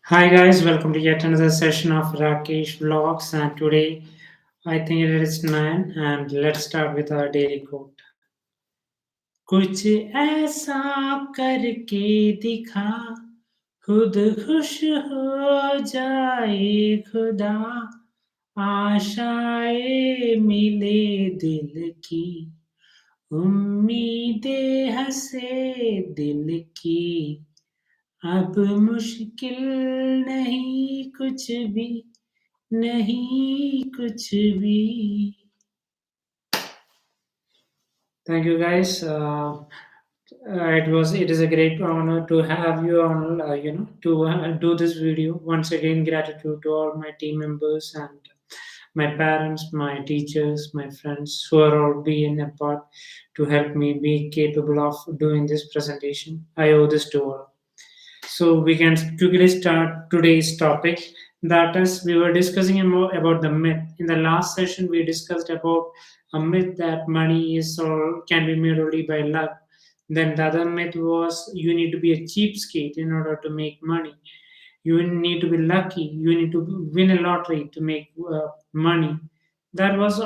Hi guys, welcome to yet another session of Rakesh Vlogs, and today I think it is 9, and let's start with our daily quote. कुछ ऐसा करके दिखा खुद खुश हो जाए खुदा आशाएं मिले दिल की उम्मीदें हंसे दिल की अब मुश्किल नहीं कुछ भी नहीं कुछ भी. Thank you guys. It is a great honor to have you on. To do this video. Once again, gratitude to all my team members and my parents, my teachers, my friends who are all being a part to help me be capable of doing this presentation. I owe this to all. So we can quickly start today's topic. That is, we were discussing about the myth. In the last session, we discussed about a myth that money is or can be made only by luck. Then the other myth was you need to be a cheapskate in order to make money. You need to be lucky. You need to win a lottery to make money. That was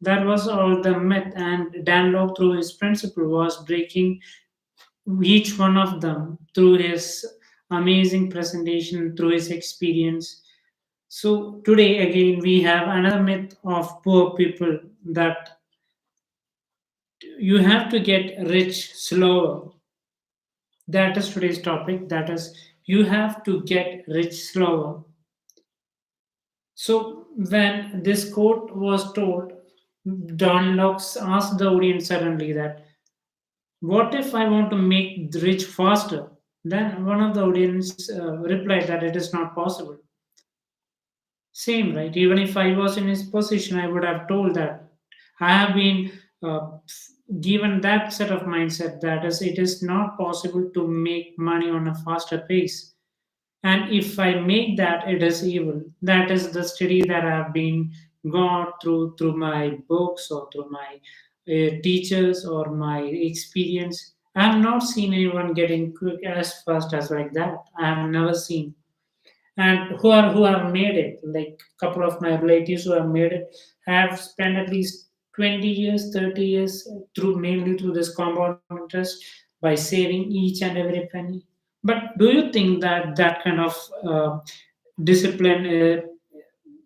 that was all the myth. And Danlok, through his principle, was breaking each one of them through his amazing presentation, through his experience. So, today again, we have another myth of poor people that you have to get rich slower. That is today's topic. That is, you have to get rich slower. So, when this quote was told, Don Locke asked the audience suddenly that, what if I want to make the rich faster? Then one of the audience replied that it is not possible. Same, right? Even if I was in his position, I would have told that. I have been given that set of mindset that is, it is not possible to make money on a faster pace. And if I make that, it is evil. That is the study that I have been gone through my books or through my teachers or my experience. I have not seen anyone getting quick as fast as like that. I have never seen. And who have made it, like a couple of my relatives who have made it, have spent at least 20 years, 30 years through mainly through this compound interest by saving each and every penny. But do you think that that kind of discipline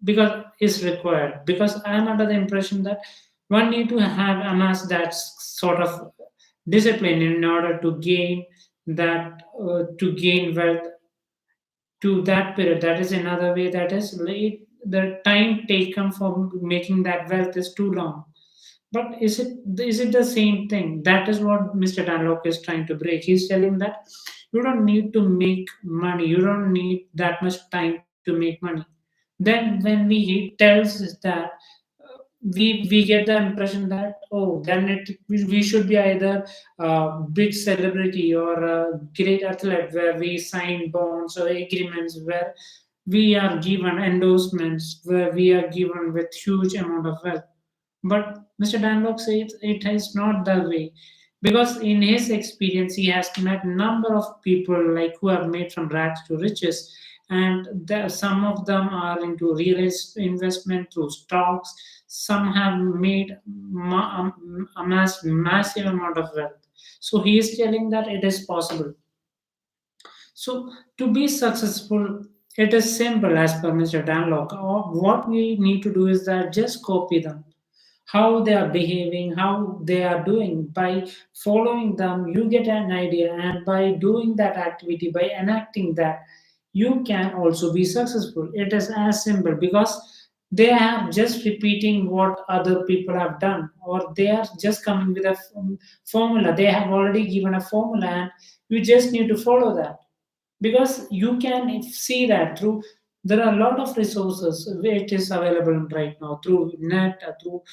because is required? Because I am under the impression that one need to have amass that sort of discipline in order to gain that to gain wealth to that period. That is another way. That is late. The time taken for making that wealth is too long. But is it the same thing? That is what Mr. Danlok is trying to break. He's telling that you don't need to make money. You don't need that much time to make money. Then when he tells us that we get the impression that, oh, then we should be either a big celebrity or a great athlete where we sign bonds or agreements where we are given endorsements where we are given with huge amount of wealth. But Mr. Danlock says it is not that way because in his experience he has met number of people like who have made from rags to riches, and some of them are into real estate investment through stocks. Some have made amassed massive amount of wealth. So he is telling that it is possible. So to be successful, it is simple as per Mr. Danlock. What we need to do is that just copy them, how they are behaving, how they are doing. By following them, you get an idea, and by doing that activity, by enacting that, you can also be successful. It is as simple because they are just repeating what other people have done, or they are just coming with a formula. They have already given a formula, and you just need to follow that because you can see that through there are a lot of resources it is available right now through net through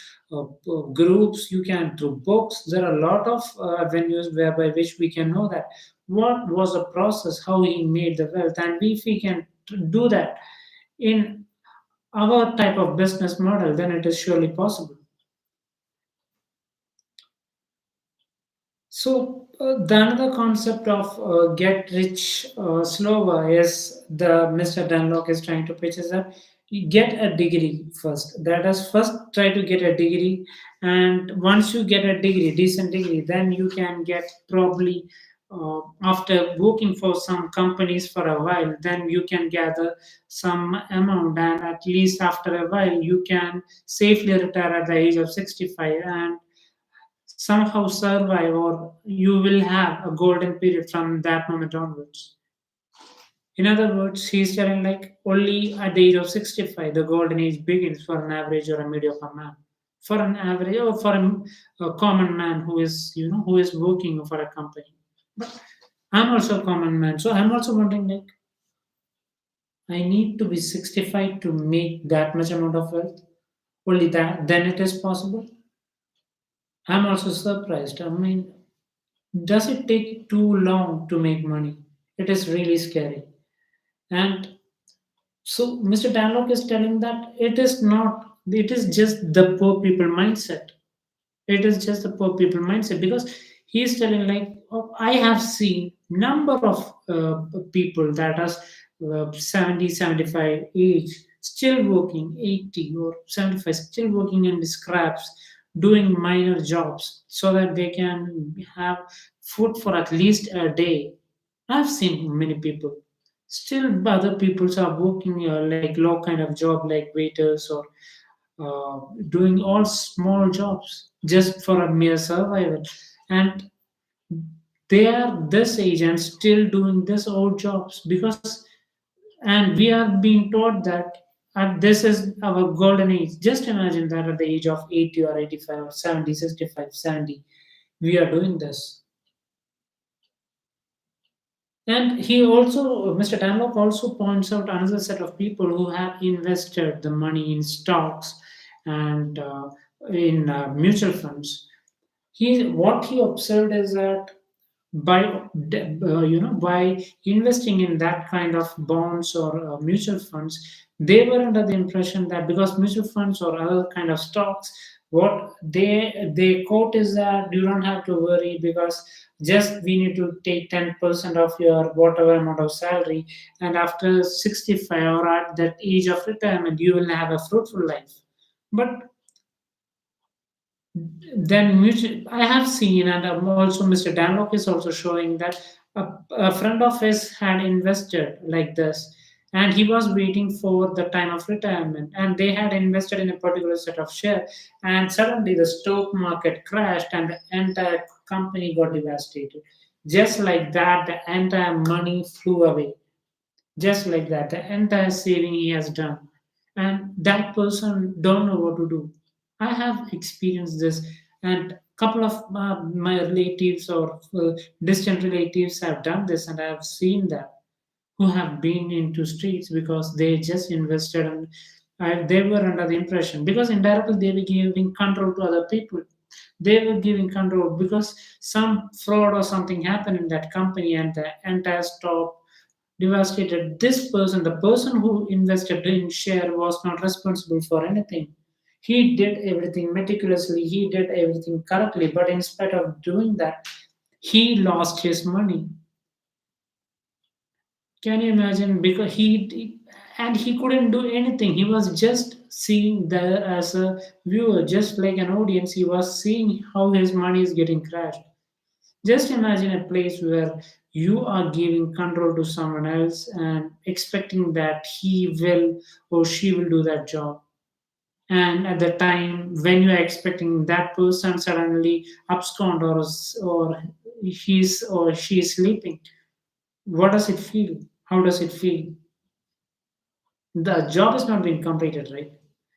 groups, you can through books. There are a lot of avenues whereby which we can know that what was the process, how he made the wealth, and if we can do that in our type of business model, then it is surely possible. So The another concept of get rich slower is the Mr. Dunlop is trying to pitch is that you get a degree first. That is, first try to get a degree, and once you get a degree, decent degree, then you can get probably after working for some companies for a while, then you can gather some amount, and at least after a while, you can safely retire at the age of 65 and somehow survive, or you will have a golden period from that moment onwards. In other words, he's telling like only at the age of 65 the golden age begins for an average or a mediocre man, for an average or for a common man who is who is working for a company. But I'm also a common man, so I'm also wondering like I need to be 65 to make that much amount of wealth. Only that then it is possible. I'm also surprised. I mean, does it take too long to make money? It is really scary. And so Mr. Danlok is telling that it is not, it is just the poor people mindset. It is just the poor people mindset because he is telling like, oh, I have seen number of people that are 70, 75 age, still working 80 or 75, still working in the scraps, doing minor jobs so that they can have food for at least a day. I've seen many people. Still, other people are working like low kind of job like waiters or doing all small jobs just for a mere survival. And they are this age and still doing this old jobs because, and we are being taught that this is our golden age. Just imagine that at the age of 80 or 85 or 70, 65, 70, we are doing this. And he also, Mr. Dunlop also points out another set of people who have invested the money in stocks and in mutual funds. What he observed is that by by investing in that kind of bonds or mutual funds, they were under the impression that because mutual funds or other kind of stocks, what they quote is that you don't have to worry because just we need to take 10% of your whatever amount of salary, and after 65 or at that age of retirement you will have a fruitful life. But then mutual, I have seen, and also Mr. Danlock is also showing that a friend of his had invested like this, and he was waiting for the time of retirement, and they had invested in a particular set of share, and suddenly the stock market crashed, and the entire company got devastated. Just like that, the entire money flew away just like that the entire saving he has done, and that person don't know what to do. I have experienced this, and couple of my relatives or distant relatives have done this, and I have seen that who have been into streets because they just invested, and they were under the impression because indirectly they were giving control to other people. They were giving control because some fraud or something happened in that company and the entire stock devastated. This person, the person who invested in share, was not responsible for anything. He did everything meticulously, he did everything correctly, but in spite of doing that, he lost his money. Can you imagine? Because and he couldn't do anything. He was just seeing there as a viewer, just like an audience. He was seeing how his money is getting crashed. Just imagine a place where you are giving control to someone else and expecting that he will or she will do that job. And at the time when you are expecting that person suddenly abscond or he's or she is sleeping, what does it feel? How does it feel? The job is not being completed, right?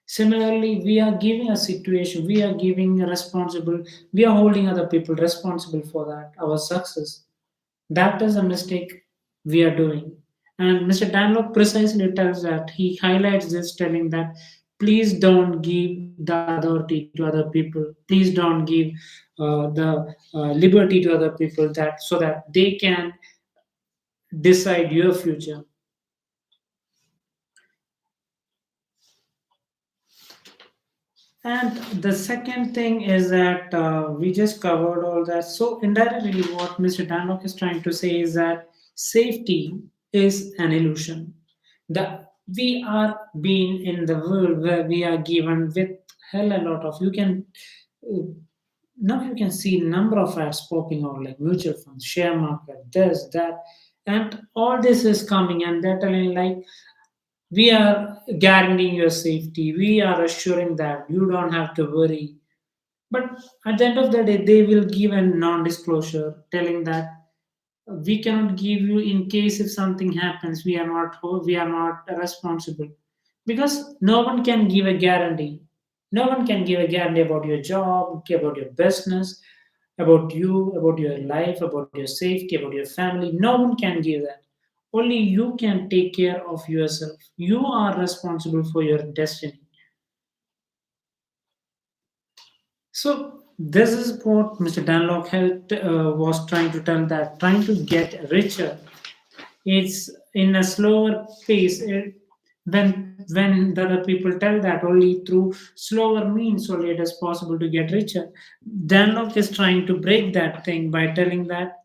Similarly, we are giving a situation, we are giving a responsible, we are holding other people responsible for that, our success. That is a mistake we are doing. And Mr. Danlock precisely tells that he highlights this, telling that please don't give the authority to other people. Please don't give the liberty to other people that so that they can decide your future. And the second thing is that we just covered all that. So, indirectly, what Mr. Danlok is trying to say is that safety is an illusion. The we are being in the world where we are given with hell a lot of. You can uh, now you can see number of ads popping out like mutual funds, share market, this, that, and all this is coming, and they're telling like we are guaranteeing your safety. We are assuring that you don't have to worry. But at the end of the day, they will give a non-disclosure, telling that we cannot give you in case if something happens. We are not responsible because no one can give a guarantee. No one can give a guarantee about your job, about your business, about you, about your life, about your safety, about your family. No one can give that. Only you can take care of yourself. You are responsible for your destiny. So this is what Mr. Danlock was trying to tell, that trying to get richer, it's in a slower pace. When the other people tell that only through slower means only it is possible to get richer, Danlock is trying to break that thing by telling that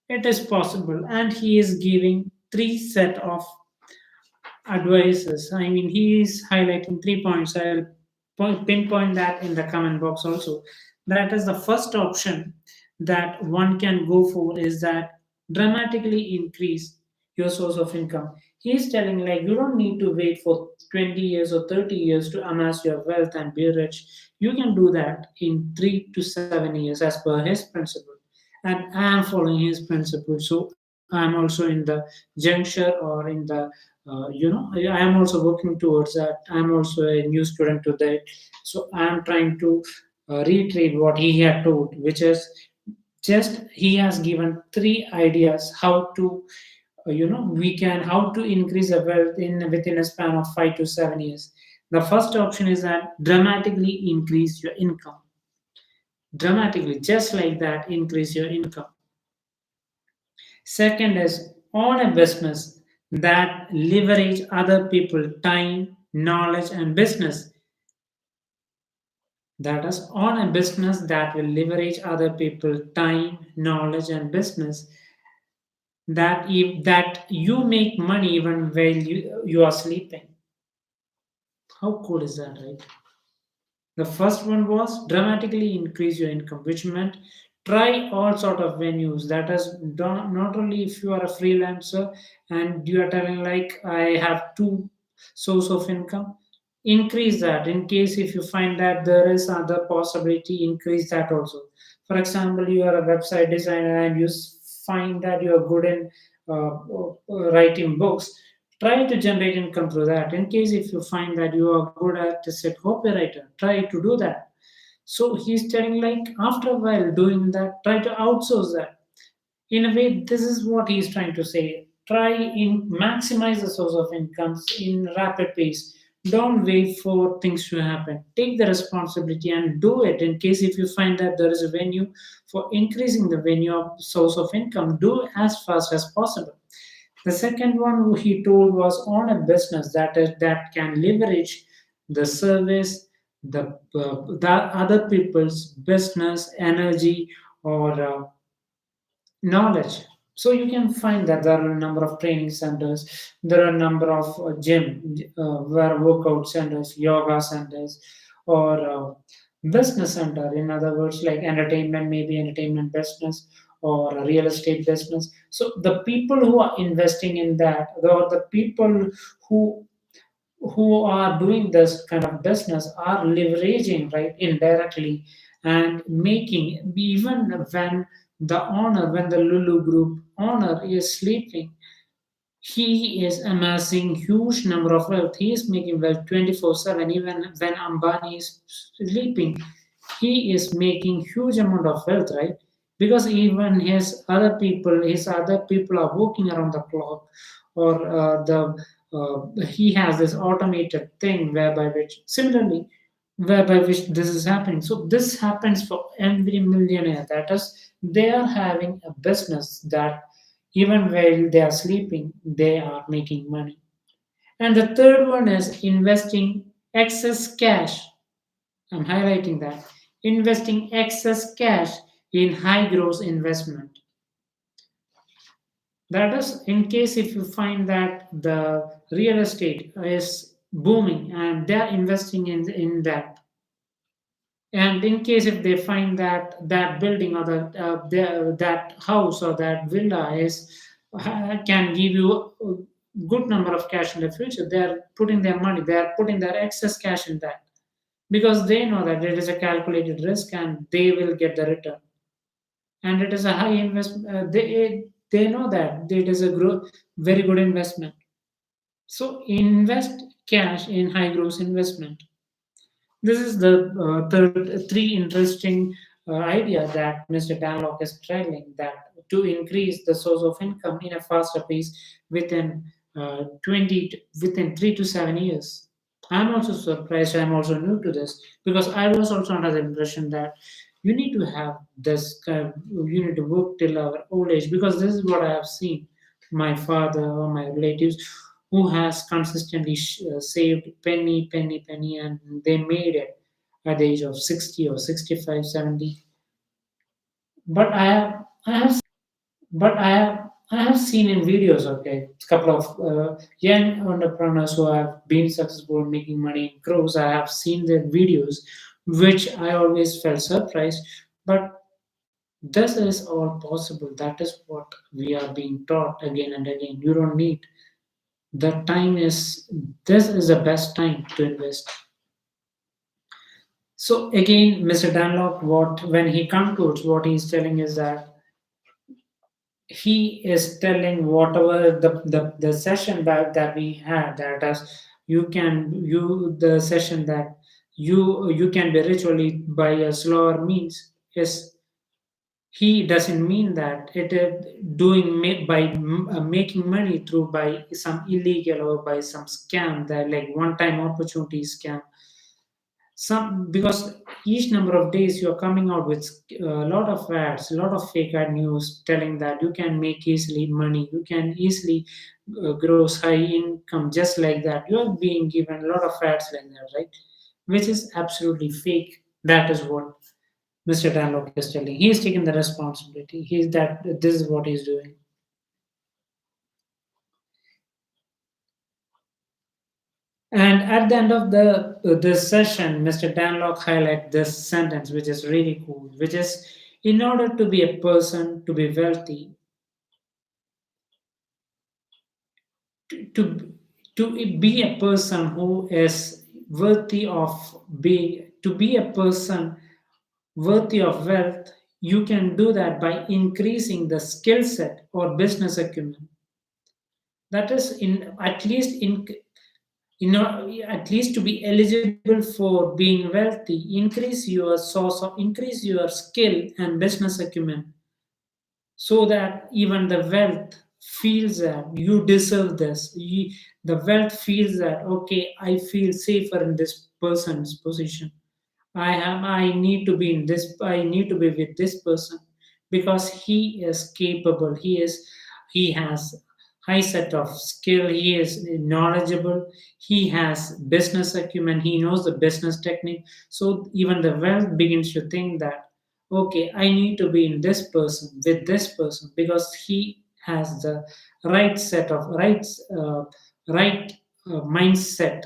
it is possible, and he is giving three set of advices. I mean, he is highlighting 3 points. I'll pinpoint that in the comment box also. That is the first option that one can go for is that dramatically increase your source of income. He is telling like you don't need to wait for 20 years or 30 years to amass your wealth and be rich. You can do that in 3 to 7 years as per his principle. And I am following his principle. So I am also in the juncture or in the I am also working towards that. I am also a new student to that. So I am trying to reiterate what he had told, which is just he has given three ideas how to we can how to increase the wealth in within a span of 5 to 7 years. The first option is that dramatically increase your income. Dramatically, just like that, increase your income. Second is own a business that leverage other people time, knowledge, and business. That is own a business that will leverage other people time, knowledge, and business. That you make money even while you are sleeping. How cool is that, right? The first one was dramatically increase your income, which meant try all sort of venues. That is not only if you are a freelancer and you are telling like I have two source of income, increase that. In case if you find that there is other possibility, increase that also. For example, you are a website designer and you find that you are good in writing books, try to generate income through that. In case if you find that you are good at say copywriter, try to do that. So he's telling like after a while doing that, try to outsource that. In a way, this is what he's trying to say. Try in maximize the source of incomes in rapid pace. Don't wait for things to happen. Take the responsibility and do it. In case if you find that there is a venue for increasing the venue of source of income, do as fast as possible. The second one he told was on a business that can leverage the service, the other people's business, energy, or knowledge. So you can find that there are a number of training centers, there are a number of gym where workout centers, yoga centers, or business center. In other words, like entertainment, maybe entertainment business or a real estate business. So the people who are investing in that, or the people who who are doing this kind of business are leveraging right indirectly and making even when the Lulu group owner is sleeping, he is amassing huge number of wealth. He is making wealth 24/7 even when Ambani is sleeping. He is making huge amount of wealth, right? Because even his other people are working around the clock, or he has this automated thing whereby which this is happening. So this happens for every millionaire. That is, they are having a business that even while they are sleeping, they are making money. And the third one is investing excess cash. I'm highlighting that. Investing excess cash in high growth investment. That is, in case if you find that the real estate is booming and they're investing in that, and in case if they find that that building or that house or that villa is can give you a good number of cash in the future, they're putting their money, they're putting their excess cash in that because they know that it is a calculated risk and they will get the return, and it is a high investment. They know that it is a very good investment. So invest cash in high growth investment. This is the three interesting idea that Mr. Danlok is trailing, that to increase the source of income in a faster pace within within 3 to 7 years. I'm also surprised. I'm also new to this because I was also under the impression that you need to have this you need to work till our old age, because this is what I have seen my father or my relatives who has consistently saved penny, and they made it at the age of 60 or 65, 70. But I have, I have seen in videos, okay, a couple of young entrepreneurs who have been successful making money in crores. I have seen their videos, which I always felt surprised. But this is all possible. That is what we are being taught again and again. You don't need the time is this is the best time to invest. So again, Mr. Dunlop, what when he concludes, what he's telling is that he is telling whatever the session that we had, that as you the session that you can be rich only by a slower means, is he doesn't mean that it is doing making money through by some illegal or by some scam, that like one time opportunity scam. Some, because each number of days you're coming out with a lot of ads, a lot of fake ad news telling that you can make easily money, you can easily gross high income just like that. You are being given a lot of ads like that, right? Which is absolutely fake. That is what Mr. Danlok is telling. He is taking the responsibility. He's that this is what he's doing. And at the end of the this session, Mr. Danlock highlight this sentence, which is really cool, which is, in order to be a person to be wealthy, to to be a person who is worthy of being, to be a person worthy of wealth, you can do that by increasing the skill set or business acumen. That is, in at least in at least to be eligible for being wealthy, increase your skill and business acumen, so that even the wealth feels that you deserve this. The wealth feels that, okay, I feel safer in this person's position. I need to be in this, I need to be with this person because he is capable, he has high set of skill, he is knowledgeable, he has business acumen, he knows the business technique. So even the wealth begins to think that, okay, I need to be in this person, with this person, because he has the right set of right mindset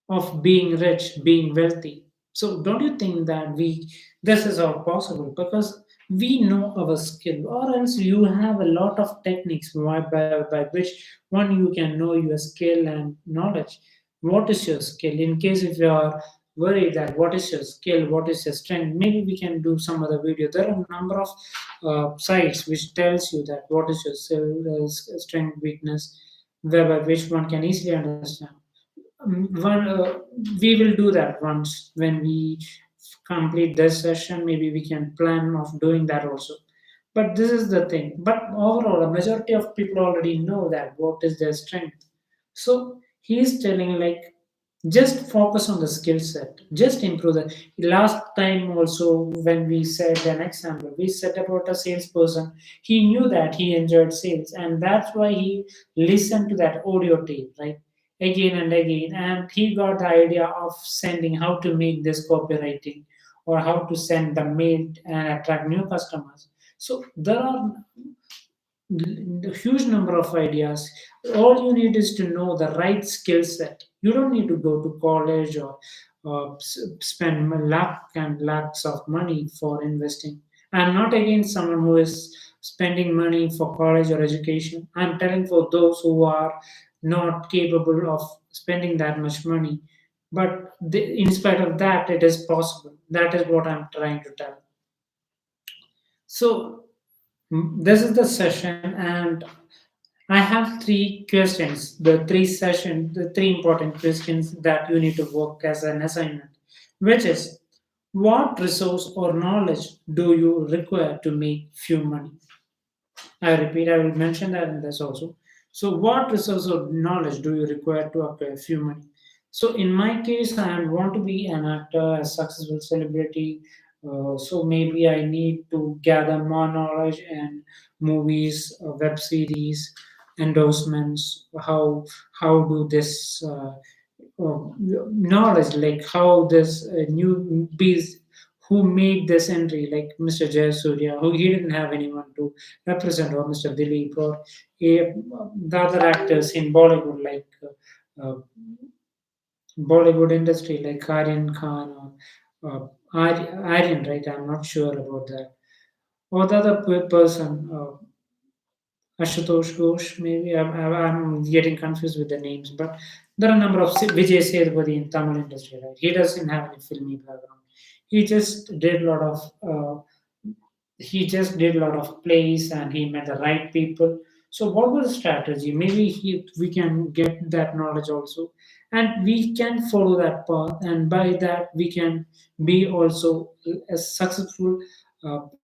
of being rich, being wealthy. So don't you think that we this is all possible because we know our skill, or else you have a lot of techniques by which one you can know your skill and knowledge. What is your skill? In case if you are worried that what is your skill, what is your strength, maybe we can do some other video. There are a number of sites which tells you that what is your skill, strength, weakness, whereby which one can easily understand. One we will do that once when we complete this session. Maybe we can plan of doing that also. But this is the thing, but overall a majority of people already know that what is their strength. So he is telling like, just focus on the skill set, just improve the. Last time also when we said an example, we said about a salesperson. He knew that he enjoyed sales, and that's why he listened to that audio tape, right? again and again, and he got the idea of sending how to make this copywriting or how to send the mail and attract new customers. So there are a huge number of ideas. All you need is to know the right skill set. You don't need to go to college or spend lakhs and lakhs of money for investing. I'm not against someone who is spending money for college or education. I'm telling for those who are not capable of spending that much money. But in spite of that, it is possible. That is what I'm trying to tell. So this is the session, and I have three questions, the three important questions that you need to work as an assignment, which is what resource or knowledge do you require to make few money? I repeat, I will mention that in this also. So, what resource or knowledge do you require to acquire few money? So, in my case, I want to be an actor, a successful celebrity. So maybe I need to gather more knowledge in movies, web series, endorsements. How do this knowledge, like how this new bees who made this entry, like Mr. Jayasuriya, who he didn't have anyone to represent, or Mr. Dilip, or the other actors in Bollywood, like Bollywood industry, like Aryan Khan or Aryan, right? I'm not sure about that. Or the other person, Ashutosh Ghosh, maybe. I'm getting confused with the names, but there are a number of Vijay Sethupathi in Tamil industry, right? He doesn't have any filmy background. He just did a lot of plays, and he met the right people. So what was the strategy? Maybe we can get that knowledge also, and we can follow that path, and by that we can be also a successful.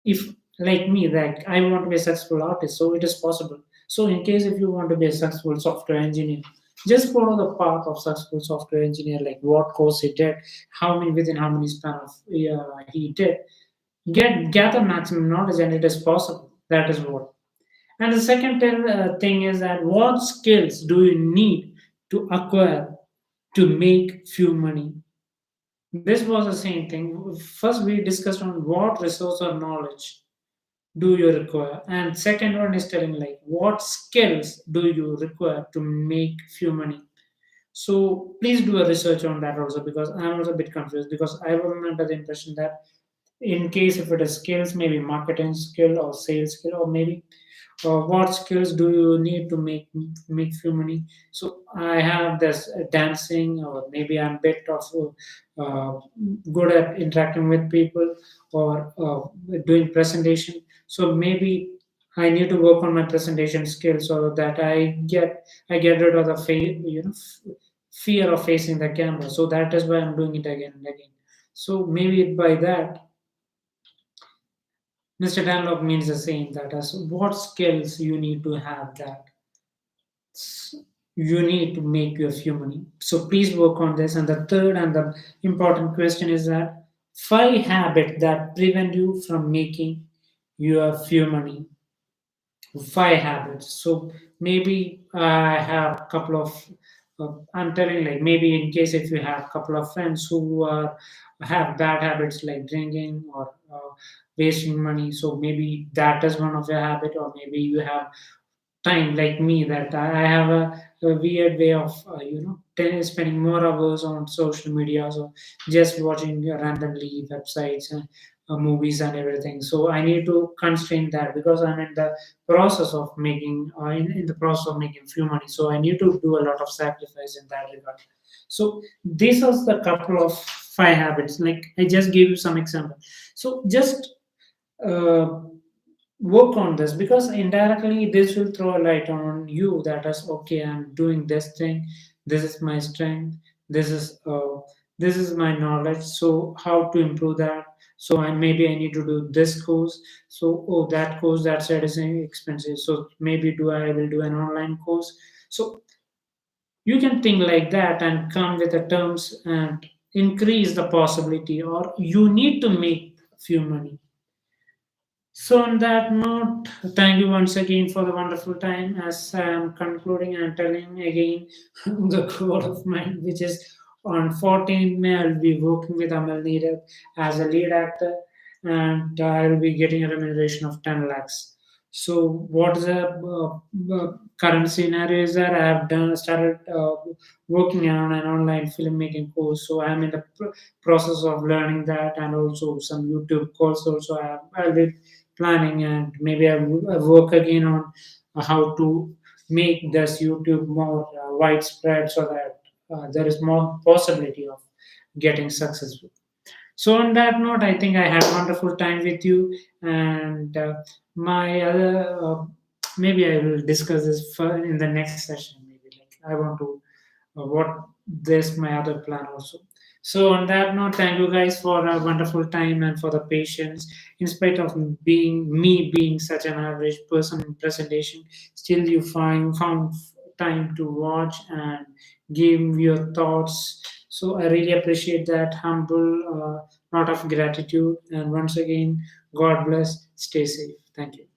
If like me, like I want to be a successful artist, so it is possible. So in case if you want to be a successful software engineer, just follow the path of successful software engineer, like what course he did, within how many span of he did, gather maximum knowledge, and it is possible. That is what. And the second thing is that what skills do you need to acquire to make few money? This was the same thing. First we discussed on what resource or knowledge do you require, and second one is telling like what skills do you require to make few money. So please do a research on that also, because I'm also a bit confused, because I was under the impression that in case if it is skills, maybe marketing skill or sales skill, or maybe what skills do you need to make few money. So I have this dancing, or maybe I'm bit of uh, good at interacting with people, or doing presentation. So maybe I need to work on my presentation skills, so that I get rid of the fear of facing the camera. So that is why I'm doing it again and again. So maybe by that, Mr. Danlok means the same, that as what skills you need to have, that you need to make your few money. So please work on this. And the third and the important question is that five habits that prevent you from making your few money. Five habits. So maybe I have a couple of. I'm telling like maybe in case if you have a couple of friends who have bad habits like drinking or wasting money, so maybe that is one of your habit, or maybe you have time like me, that I have a weird way of spending more hours on social media, so just watching randomly websites and movies and everything. So I need to constrain that, because I'm in the process of making in the process of making few money. So I need to do a lot of sacrifice in that regard. So these are the couple of five habits. Like I just gave you some example. So just uh, work on this, because indirectly this will throw a light on you, that is okay, I'm doing this thing, this is my strength, this is my knowledge, so how to improve that. So maybe I need to do this course. So oh, that course, that side is expensive, so maybe I will do an online course. So you can think like that and come with the terms and increase the possibility, or you need to make few money. So, on that note, thank you once again for the wonderful time. As I am concluding and telling again the goal of mine, which is on 14th May, I'll be working with Amal Neeraj as a lead actor, and I'll be getting a remuneration of 10 lakhs. So, what is the current scenario is that I have done started working on an online filmmaking course. So, I'm in the process of learning that, and also some YouTube course. Also, I'll be planning, and maybe I work again on how to make this YouTube more widespread so that there is more possibility of getting successful. So on that note, I think I had a wonderful time with you, and my other maybe I will discuss this in the next session. Maybe like I want to what this my other plan also. So on that note, thank you guys for a wonderful time and for the patience. In spite of being such an average person in presentation, still you found time to watch and give your thoughts. So I really appreciate that humble lot of gratitude. And once again, God bless. Stay safe. Thank you.